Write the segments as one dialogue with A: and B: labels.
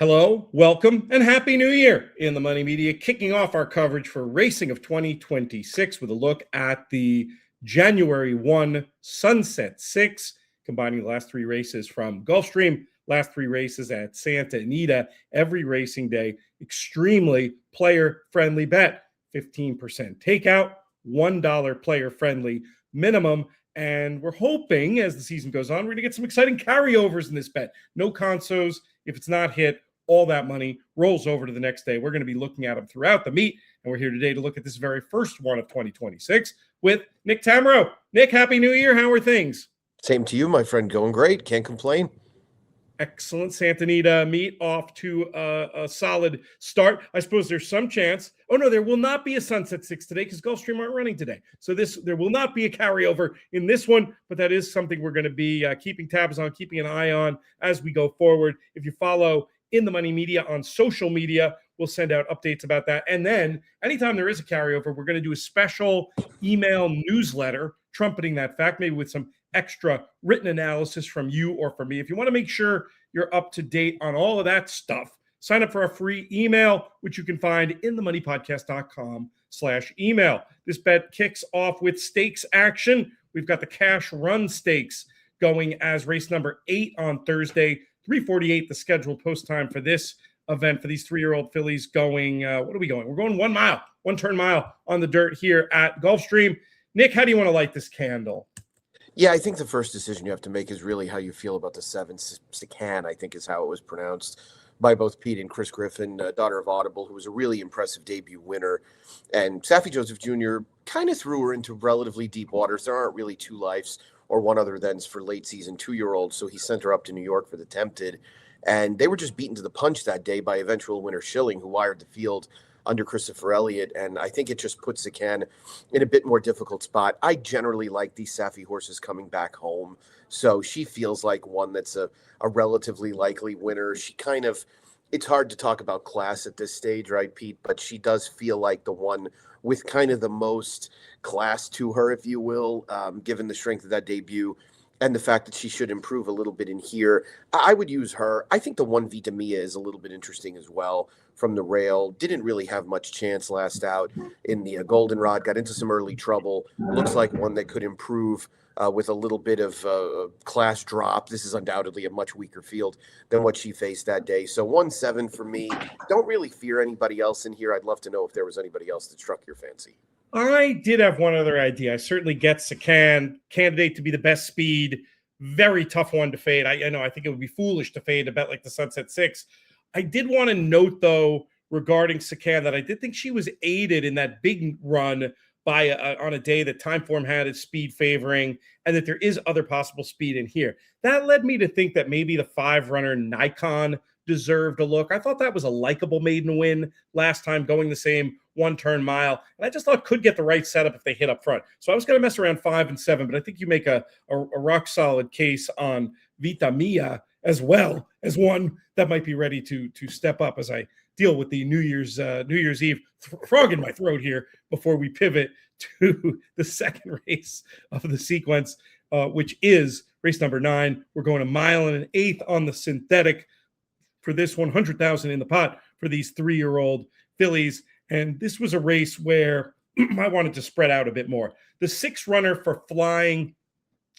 A: Hello, welcome, and Happy New Year in the Money Media, kicking off our coverage for racing of 2026 with a look at the January 1 Sunset 6, combining the last three races from Gulfstream, last three races at Santa Anita, every racing day. Extremely player-friendly bet, 15% takeout, $1 player-friendly minimum. And we're hoping, as the season goes on, we're going to get some exciting carryovers in this bet. No consos. If it's not hit, all that money rolls over to the next day. We're going to be looking at them throughout the meet, and we're here today to look at this very first one of 2026 with Nick Tammaro. Nick, Happy New Year. How are things?
B: Same to you, my friend. Going great. Can't complain.
A: Excellent. Santa Anita meet off to a solid start. I suppose there's some chance. Oh, no, there will not be a Sunset 6 today because Gulfstream aren't running today. So there will not be a carryover in this one, but that is something we're going to be keeping tabs on, keeping an eye on as we go forward. If you follow In the Money Media on social media, we'll send out updates about that. And then anytime there is a carryover, we're going to do a special email newsletter trumpeting that fact, maybe with some extra written analysis from you or from me. If you want to make sure you're up to date on all of that stuff, sign up for our free email, which you can find in themoneypodcast.com/email. This bet kicks off with stakes action. We've got the cash run stakes going as race number 8 on Thursday, 3:48, the scheduled post time for this event for these 3-year-old fillies going, what are we going? We're going 1 mile, 1 turn mile on the dirt here at Gulfstream. Nick, how do you want to light this candle?
B: Yeah, I think the first decision you have to make is really how you feel about the 7 Sican, I think is how it was pronounced by both Pete and Chris Griffin, daughter of Audible, who was a really impressive debut winner. And Saffie Joseph Jr. kind of threw her into relatively deep waters. There aren't really two lifes or one other thens for late season 2-year-olds. So he sent her up to New York for the Tempted. And they were just beaten to the punch that day by eventual winner Schilling, who wired the field under Christopher Elliott. And I think it just puts Sican in a bit more difficult spot. I generally like these Saffie horses coming back home. So she feels like one that's a relatively likely winner. She kind of, it's hard to talk about class at this stage, right, Pete? But she does feel like the one with kind of the most class to her, if you will, given the strength of that debut and the fact that she should improve a little bit in here. I would use her. I think the one Vita Mia is a little bit interesting as well from the rail. Didn't really have much chance last out in the Goldenrod. Got into some early trouble. Looks like one that could improve with a little bit of class drop. This is undoubtedly a much weaker field than what she faced that day. So 1-7 for me. Don't really fear anybody else in here. I'd love to know if there was anybody else that struck your fancy.
A: I did have one other idea. I certainly get Sican, candidate to be the best speed. Very tough one to fade. I know. I think it would be foolish to fade a bet like the Sunset 6. I did want to note, though, regarding Sican, that I did think she was aided in that big run by on a day that Timeform had its speed favoring, and that there is other possible speed in here. That led me to think that maybe the 5-runner Nikon deserved a look. I thought that was a likable maiden win last time, going the same 1-turn mile. And I just thought could get the right setup if they hit up front. So I was going to mess around 5 and 7, but I think you make a rock solid case on Vita Mia as well as one that might be ready to step up as I deal with the New Year's Eve frog in my throat here before we pivot to the second race of the sequence, which is race number 9. We're going 1 1/8 miles on the synthetic for this 100,000 in the pot for these 3-year-old fillies. And this was a race where I wanted to spread out a bit more. The 6-runner for flying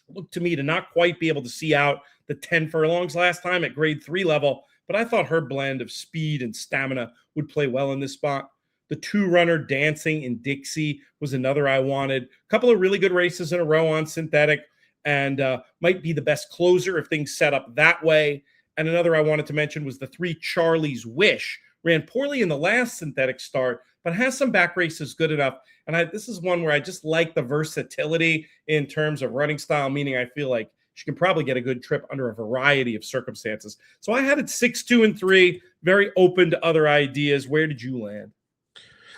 A: looked to me to not quite be able to see out the 10 furlongs last time at grade 3 level, but I thought her blend of speed and stamina would play well in this spot. The 2-runner Dancing in Dixie was another I wanted. A couple of really good races in a row on synthetic, and might be the best closer if things set up that way. And another I wanted to mention was the 3 Charlie's Wish. Ran poorly in the last synthetic start, but has some back races good enough. And this is one where I just like the versatility in terms of running style, meaning I feel like she can probably get a good trip under a variety of circumstances. So I had it 6, 2, and 3, very open to other ideas. Where did you land?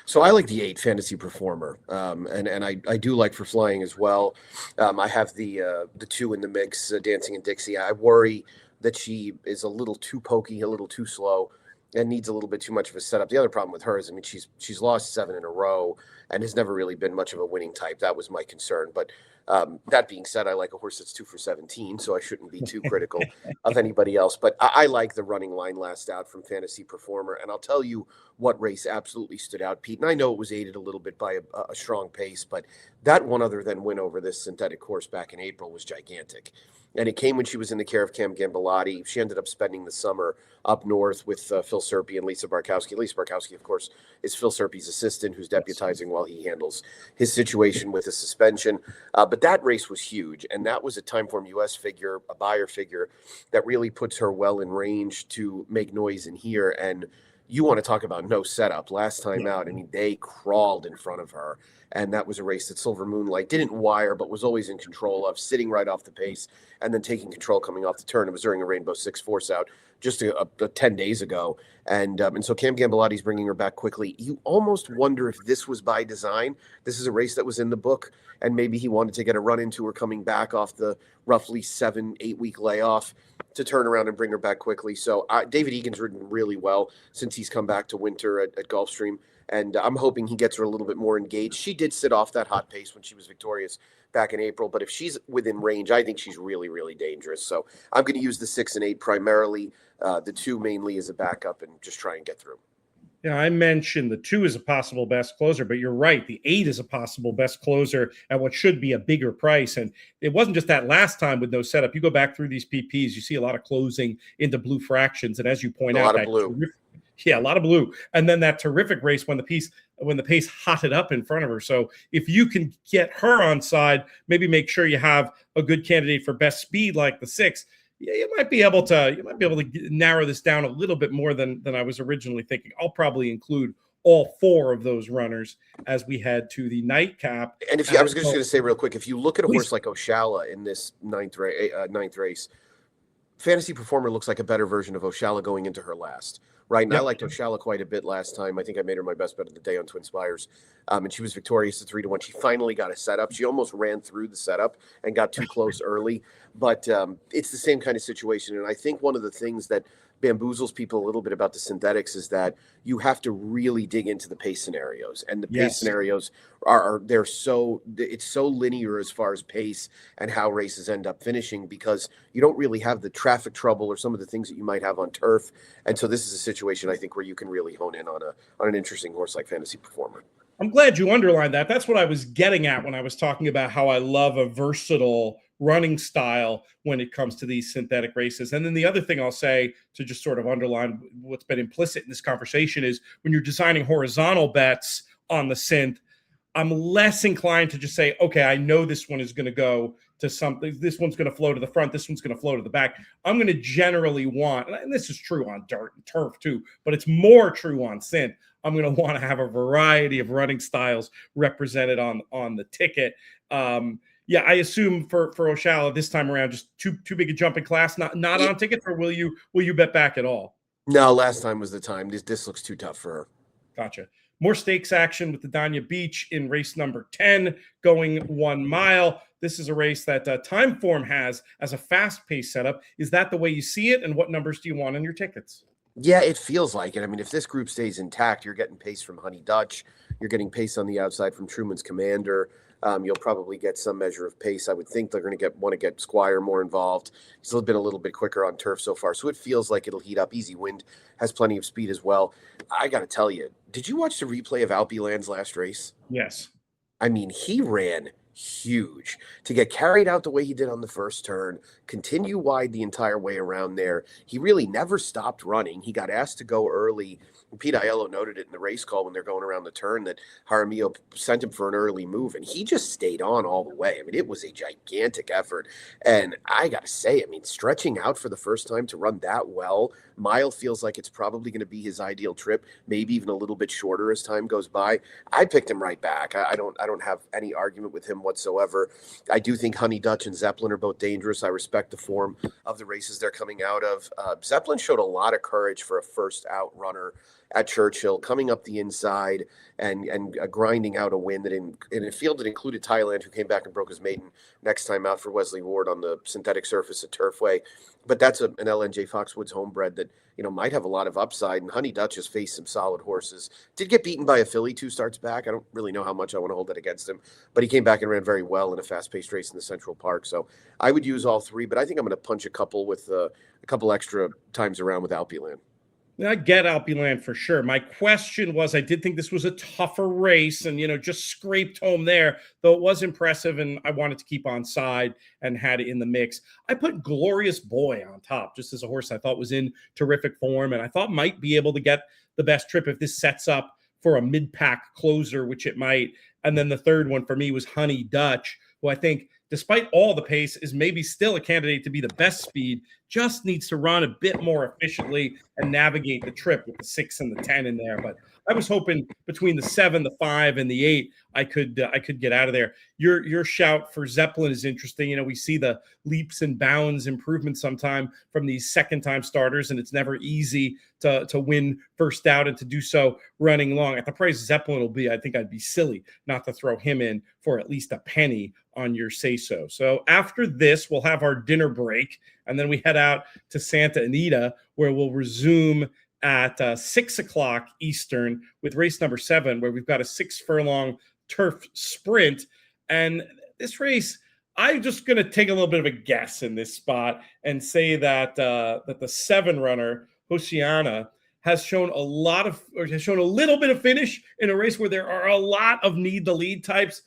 B: So I like the 8 Fantasy Performer, and I do like for flying as well. I have the 2 in the mix, Dancing in Dixie. I worry that she is a little too pokey, a little too slow, and needs a little bit too much of a setup. The other problem with her is, I mean, she's lost 7 in a row and has never really been much of a winning type. That was my concern. But That being said, I like a horse that's 2 for 17, so I shouldn't be too critical of anybody else. But I like the running line last out from Fantasy Performer. And I'll tell you what race absolutely stood out, Pete. And I know it was aided a little bit by a strong pace, but that one other than win over this synthetic horse back in April was gigantic. And it came when she was in the care of Cam Gambilotti. She ended up spending the summer up north with Phil Serpy and Lisa Barkowski. Lisa Barkowski, of course, is Phil Serpy's assistant who's deputizing while he handles his situation with the suspension. But that race was huge. And that was a Timeform US figure, a buyer figure that really puts her well in range to make noise in here. And you want to talk about no setup. Last time out, I mean, they crawled in front of her. And that was a race that Silver Moonlight didn't wire, but was always in control of, sitting right off the pace and then taking control coming off the turn. It was during a Rainbow Six Force out just 10 days ago. And so Cam Gambilotti's bringing her back quickly. You almost wonder if this was by design. This is a race that was in the book, and maybe he wanted to get a run into her coming back off the roughly 7-8 week layoff to turn around and bring her back quickly. So David Egan's ridden really well since he's come back to winter at Gulfstream. And I'm hoping he gets her a little bit more engaged. She did sit off that hot pace when she was victorious back in April, but if she's within range, I think she's really, really dangerous. So I'm going to use the 6 and 8 primarily, the 2 mainly as a backup, and just try and get through.
A: Yeah, I mentioned the 2 is a possible best closer, but you're right. The 8 is a possible best closer at what should be a bigger price. And it wasn't just that last time with no setup. You go back through these PPs, you see a lot of closing into blue fractions. And as you point out,
B: a lot of blue.
A: Yeah, a lot of blue. And then that terrific race when the pace hotted up in front of her. So if you can get her on side, maybe make sure you have a good candidate for best speed like the 6. Yeah, you might be able to narrow this down a little bit more than I was originally thinking. I'll probably include all 4 of those runners as we head to the nightcap.
B: And I was just going to say real quick, if you look at a horse like Oshala in this ninth race, Fantasy Performer looks like a better version of Oshala going into her last. Right. And yep. I liked Oshala quite a bit last time. I think I made her my best bet of the day on Twin Spires. And she was victorious at 3-1. She finally got a setup. She almost ran through the setup and got too close early. But it's the same kind of situation. And I think one of the things that bamboozles people a little bit about the synthetics is that you have to really dig into the pace scenarios. And the pace scenarios it's so linear as far as pace and how races end up finishing, because you don't really have the traffic trouble or some of the things that you might have on turf. And so this is a situation, I think, where you can really hone in on an interesting horse like Fantasy Performer.
A: I'm glad you underlined that. That's what I was getting at when I was talking about how I love a versatile running style when it comes to these synthetic races. And then the other thing I'll say to just sort of underline what's been implicit in this conversation is when you're designing horizontal bets on the synth, I'm less inclined to just say, okay, I know this one is going to go to something. This one's going to flow to the front. This one's going to flow to the back. I'm going to generally want, and this is true on dirt and turf too, but it's more true on synth. I'm going to want to have a variety of running styles represented on the ticket. Yeah, I assume for Oshala this time around, just too big a jump in class, not on tickets, or will you bet back at all?
B: No, last time was the time. This looks too tough for her.
A: Gotcha. More stakes action with the Dania Beach in race number 10, going 1 mile. This is a race that Timeform has as a fast-paced setup. Is that the way you see it? And what numbers do you want on your tickets?
B: Yeah, it feels like it. I mean, if this group stays intact, you're getting pace from Honey Dutch. You're getting pace on the outside from Truman's Commander. You'll probably get some measure of pace. I would think they're going to want to get Squire more involved. He's been a little bit quicker on turf so far, so it feels like it'll heat up. Easy Wind has plenty of speed as well. I got to tell you, did you watch the replay of Alpiland's last race?
A: Yes.
B: I mean, he ran huge to get carried out the way he did on the first turn, continue wide the entire way around there. He really never stopped running. He got asked to go early. Pete Aiello noted it in the race call when they're going around the turn that Jaramillo sent him for an early move, and he just stayed on all the way. I mean, it was a gigantic effort. And I got to say, I mean, stretching out for the first time to run that well, mile feels like it's probably going to be his ideal trip, maybe even a little bit shorter as time goes by. I picked him right back. I don't have any argument with him whatsoever. I do think Honey Dutch and Zeppelin are both dangerous. I respect the form of the races they're coming out of. Zeppelin showed a lot of courage for a first out runner at Churchill, coming up the inside and grinding out a win in a field that included Thailand, who came back and broke his maiden next time out for Wesley Ward on the synthetic surface at Turfway. But that's an LNJ Foxwoods homebred that, might have a lot of upside. And Honey Dutch has faced some solid horses. Did get beaten by a filly 2 starts back. I don't really know how much I want to hold that against him, but he came back and ran ran very well in a fast-paced race in the Central Park. So I would use all three, but I think I'm going to punch a couple with a couple extra times around with Alpiland.
A: I get Alpiland for sure. My question was, I did think this was a tougher race and, just scraped home there, though it was impressive and I wanted to keep on side and had it in the mix. I put Glorious Boy on top, just as a horse I thought was in terrific form and I thought might be able to get the best trip if this sets up for a mid-pack closer, which it might. And then the third one for me was Honey Dutch, who I think, despite all the pace, is maybe still a candidate to be the best speed, just needs to run a bit more efficiently and navigate the trip with the 6 and the 10 in there. But I was hoping between the 7, the 5, and the 8, I could get out of there. Your shout for Zeppelin is interesting. We see the leaps and bounds improvement sometime from these second-time starters, and it's never easy to win first out and to do so running long. At the price Zeppelin will be, I think I'd be silly not to throw him in for at least a penny on your say-so. So after this, we'll have our dinner break, and then we head out to Santa Anita, where we'll resume at 6 o'clock Eastern with race number 7, where we've got a 6-furlong turf sprint. And this race, I'm just going to take a little bit of a guess in this spot and say that that the 7 runner, Oceana, has shown a little bit of finish in a race where there are a lot of need the lead types.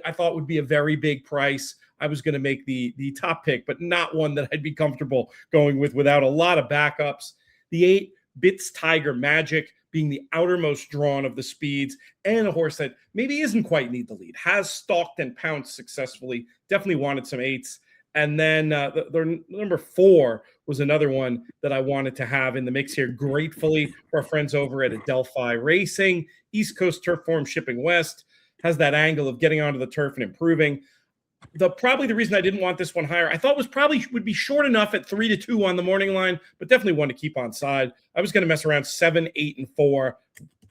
A: I thought would be a very big price. I was going to make the top pick, but not one that I'd be comfortable going with without a lot of backups. The 8, Bits Tiger Magic, being the outermost drawn of the speeds, and a horse that maybe isn't quite need the lead, has stalked and pounced successfully, definitely wanted some 8s. And then the number 4 was another one that I wanted to have in the mix here, gratefully, for our friends over at Adelphi Racing. East Coast turf form shipping west, has that angle of getting onto the turf and improving. Probably the reason I didn't want this one higher, I thought would be short enough at 3-2 on the morning line, but definitely one to keep on side. I was going to mess around 7, 8, and 4.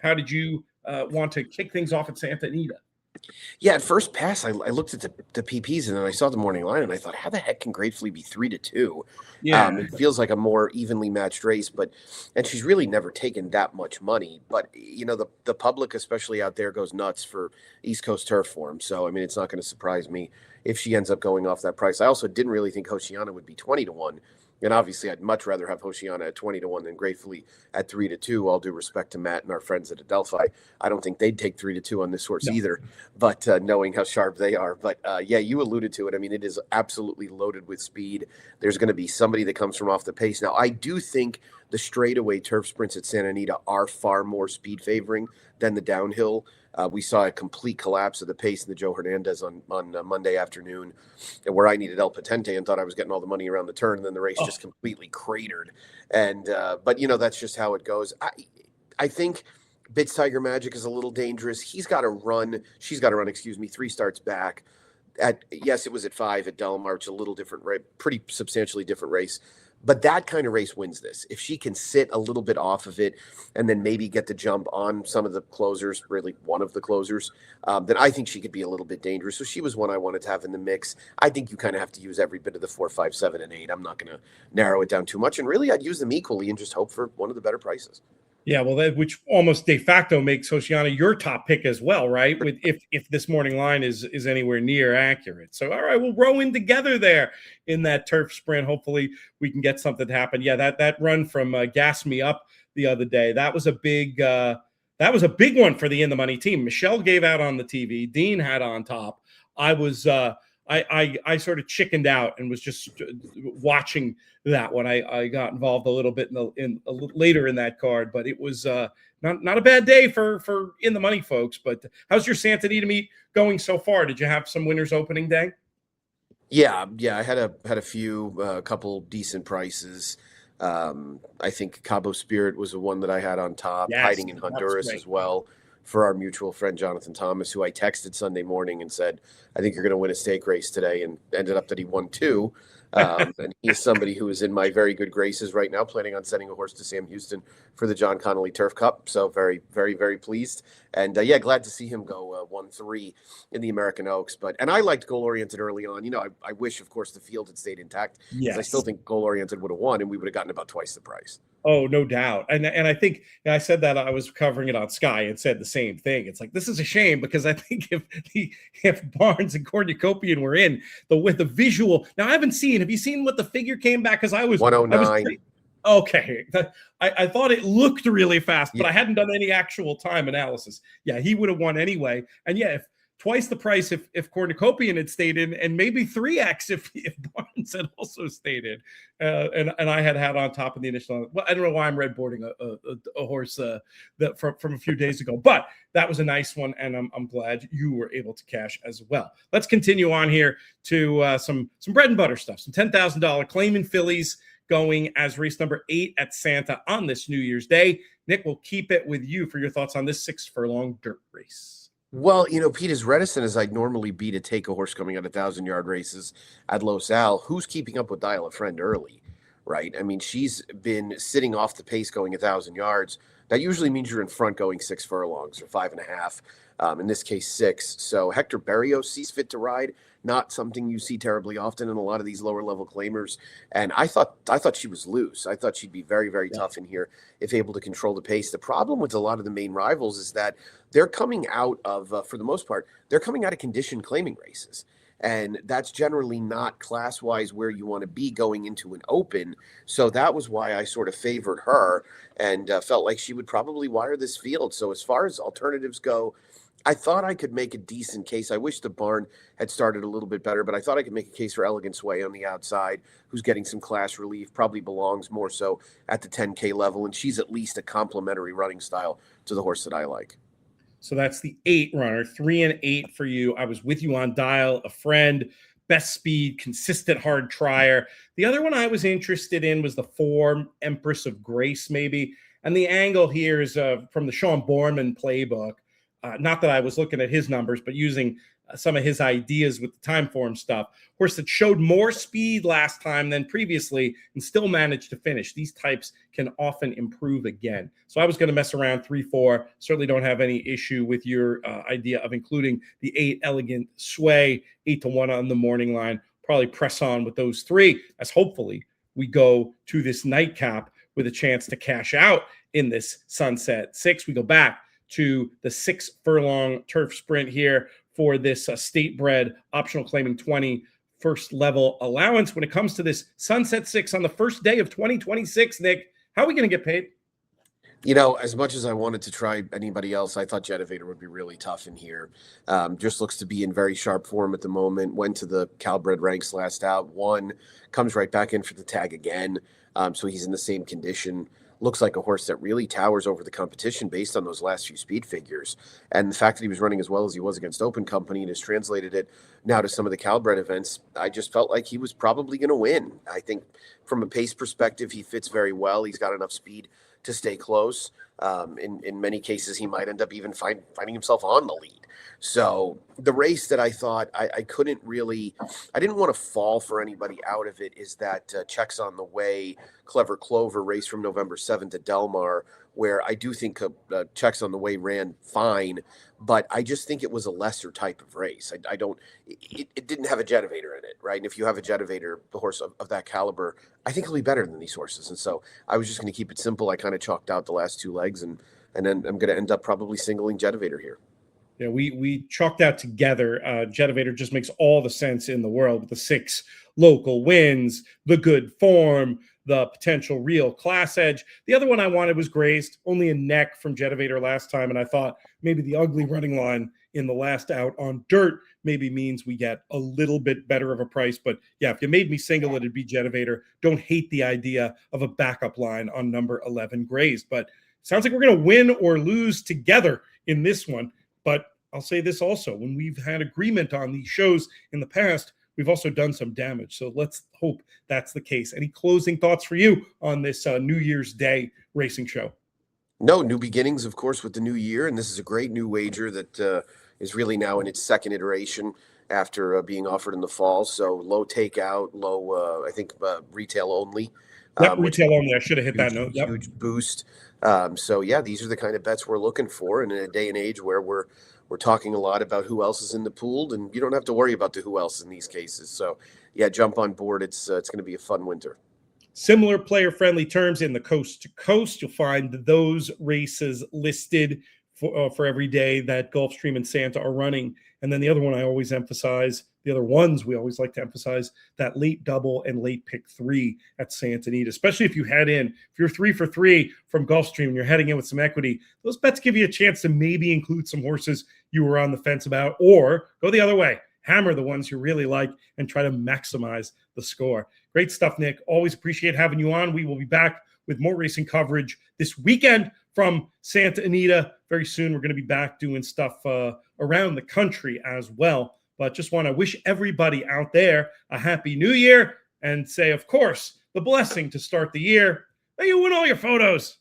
A: How did you want to kick things off at Santa Anita?
B: Yeah, at first pass, I looked at the PPs and then I saw the morning line and I thought, how the heck can Gratefully be 3-2?
A: Yeah,
B: it feels like a more evenly matched race, and she's really never taken that much money. But the public, especially out there, goes nuts for East Coast turf form. So it's not going to surprise me if she ends up going off that price. I also didn't really think Oceana would be 20-1. And obviously, I'd much rather have Oceana at 20-1 than Gratefully at 3-2. All due respect to Matt and our friends at Adelphi, I don't think they'd take 3-2 on this horse either. But knowing how sharp they are, yeah, you alluded to it. It is absolutely loaded with speed. There's going to be somebody that comes from off the pace. Now, I do think the straightaway turf sprints at Santa Anita are far more speed favoring than the downhill. We saw a complete collapse of the pace in the Joe Hernandez on Monday afternoon, where I needed El Patente and thought I was getting all the money around the turn, and then the race just completely cratered. And but that's just how it goes. I think Bits Tiger Magic is a little dangerous. She's got to run, 3 starts back. Yes, it was at 5 at Del Mar. It's a little different, right? Pretty substantially different race. But that kind of race wins this. If she can sit a little bit off of it and then maybe get the jump on some of the closers, really one of the closers, then I think she could be a little bit dangerous. So she was one I wanted to have in the mix. I think you kind of have to use every bit of the 4, 5, 7, and 8. I'm not going to narrow it down too much. And really, I'd use them equally and just hope for one of the better prices.
A: Yeah, well, which almost de facto makes Oceana your top pick as well, right? If this morning line is anywhere near accurate. So, all right, we'll row in together there in that turf sprint. Hopefully, we can get something to happen. Yeah, that run from Gas Me Up the other day, that was a big one for the In the Money team. Michelle gave out on the TV. Dean had on top. I was I sort of chickened out and was just watching that when I got involved a little bit later in that card, but it was not a bad day for In the Money folks. But how's your Santa Anita meet going so far? Did you have some winners opening day?
B: Yeah, I had a few, a couple decent prices. I think Cabo Spirit was the one that I had on top,
A: Yes,
B: hiding in Honduras as well, for our mutual friend Jonathan Thomas, who I texted Sunday morning and said, I think you're going to win a stake race today, and ended up that he won 2. And he is somebody who is in my very good graces right now, planning on sending a horse to Sam Houston for the John Connolly Turf Cup. So very, very, very pleased. And glad to see him go 1-3 in the American Oaks. And I liked Goal Oriented early on. I wish, of course, the field had stayed intact. Yes. I still think Goal Oriented would have won, and we would have gotten about twice the price.
A: Oh, no doubt. And I think I said that I was covering it on Sky and said the same thing. It's like this is a shame because I think if Barnes and Cornucopian were in with the visual. Now I haven't seen. Have you seen what the figure came back? Because I was
B: 109.
A: okay. I thought it looked really fast, but
B: Yeah.
A: I hadn't done any actual time analysis. Yeah, he would have won anyway. And yeah, if twice the price if Cornucopian had stayed in, and maybe 3x if Barnes had also stayed in, and I had on top of the initial. Well, I don't know why I'm red boarding a horse that from a few days ago, but that was a nice one, and I'm glad you were able to cash as well. Let's continue on here to some bread and butter stuff. Some $10,000 claiming fillies going as race number 8 at Santa on this New Year's Day. Nick, we'll keep it with you for your thoughts on this 6 furlong dirt race.
B: Well, Pete, as reticent as I'd normally be to take a horse coming out of 1,000-yard races at Los Al, who's keeping up with Dial a Friend early, right? I mean, she's been sitting off the pace going 1,000 yards. That usually means you're in front going 6 furlongs or 5.5. In this case, 6. So Hector Berrios sees fit to ride. Not something you see terribly often in a lot of these lower level claimers. And I thought she was loose. I thought she'd be very, very tough in here if able to control the pace. The problem with a lot of the main rivals is that they're coming out of, for the most part, they're coming out of conditioned claiming races. And that's generally not class-wise where you want to be going into an open. So that was why I sort of favored her and felt like she would probably wire this field. So as far as alternatives go, I thought I could make a decent case. I wish the barn had started a little bit better, but I thought I could make a case for Elegant Sway on the outside, who's getting some class relief, probably belongs more so at the 10K level, and she's at least a complementary running style to the horse that I like.
A: So that's the 8 runner, 3 and 8 for you. I was with you on Dial a Friend, best speed, consistent hard trier. The other one I was interested in was the 4 Empress of Grace, maybe. And the angle here is from the Sean Borman playbook. Not that I was looking at his numbers, but using some of his ideas with the time form stuff. Horse that showed more speed last time than previously and still managed to finish. These types can often improve again. So I was going to mess around 3-4. Certainly don't have any issue with your idea of including the 8 Elegant Sway, 8-1 on the morning line. Probably press on with those 3 as hopefully we go to this nightcap with a chance to cash out in this Sunset 6. We go back to the 6 furlong turf sprint here for this state bred optional claiming 20 first level allowance. When it comes to this Sunset 6 on the first day of 2026, Nick, how are we going to get paid?
B: As much as I wanted to try anybody else, I thought Jetivator would be really tough in here. Just looks to be in very sharp form at the moment. Went to the Calbred ranks last out, won, comes right back in for the tag again. So he's in the same condition. Looks like a horse that really towers over the competition based on those last few speed figures. And the fact that he was running as well as he was against Open Company and has translated it now to some of the Calbred events, I just felt like he was probably going to win. I think from a pace perspective, he fits very well. He's got enough speed to stay close. In many cases, he might end up even finding himself on the lead. So the race that I thought I couldn't really, I didn't want to fall for anybody out of it is that Checks on the Way, Clever Clover race from November 7th to Del Mar, where I do think Checks on the Way ran fine, but I just think it was a lesser type of race. It didn't have a Jetivator in it, right? And if you have a Jetivator, the horse of that caliber, I think he'll be better than these horses. And so I was just going to keep it simple. I kind of chalked out the last 2 legs, and then I'm going to end up probably singling Jetivator here.
A: Yeah, we chalked out together. Jetivator just makes all the sense in the world with the 6 local wins, the good form, the potential real class edge. The other one I wanted was Grazed, only a neck from Jetivator last time, and I thought maybe the ugly running line in the last out on dirt maybe means we get a little bit better of a price. But yeah, if you made me single, it'd be Jetivator. Don't hate the idea of a backup line on number 11 Grazed, but sounds like we're going to win or lose together in this one. But I'll say this also, when we've had agreement on these shows in the past, we've also done some damage. So let's hope that's the case. Any closing thoughts for you on this New Year's Day racing show?
B: No, new beginnings, of course, with the new year. And this is a great new wager that is really now in its second iteration after being offered in the fall. So low takeout, low, I think retail only.
A: Yep, retail only. I should have hit that note. Yep.
B: Huge boost. So yeah, these are the kind of bets we're looking for. And in a day and age where we're talking a lot about who else is in the pool, and you don't have to worry about the who else in these cases. So yeah, jump on board. It's going to be a fun winter.
A: Similar player-friendly terms in the coast to coast. You'll find those races listed for every day that Gulfstream and Santa are running. And then the other one I always emphasize, the other ones we always like to emphasize, that late double and late pick 3 at Santa Anita, especially if you head in. If you're 3 for 3 from Gulfstream and you're heading in with some equity, those bets give you a chance to maybe include some horses you were on the fence about, or go the other way. Hammer the ones you really like and try to maximize the score. Great stuff, Nick. Always appreciate having you on. We will be back with more racing coverage this weekend from Santa Anita. Very soon, we're going to be back doing stuff around the country as well. But just want to wish everybody out there a happy new year and say, of course, the blessing to start the year. May you win all your photos.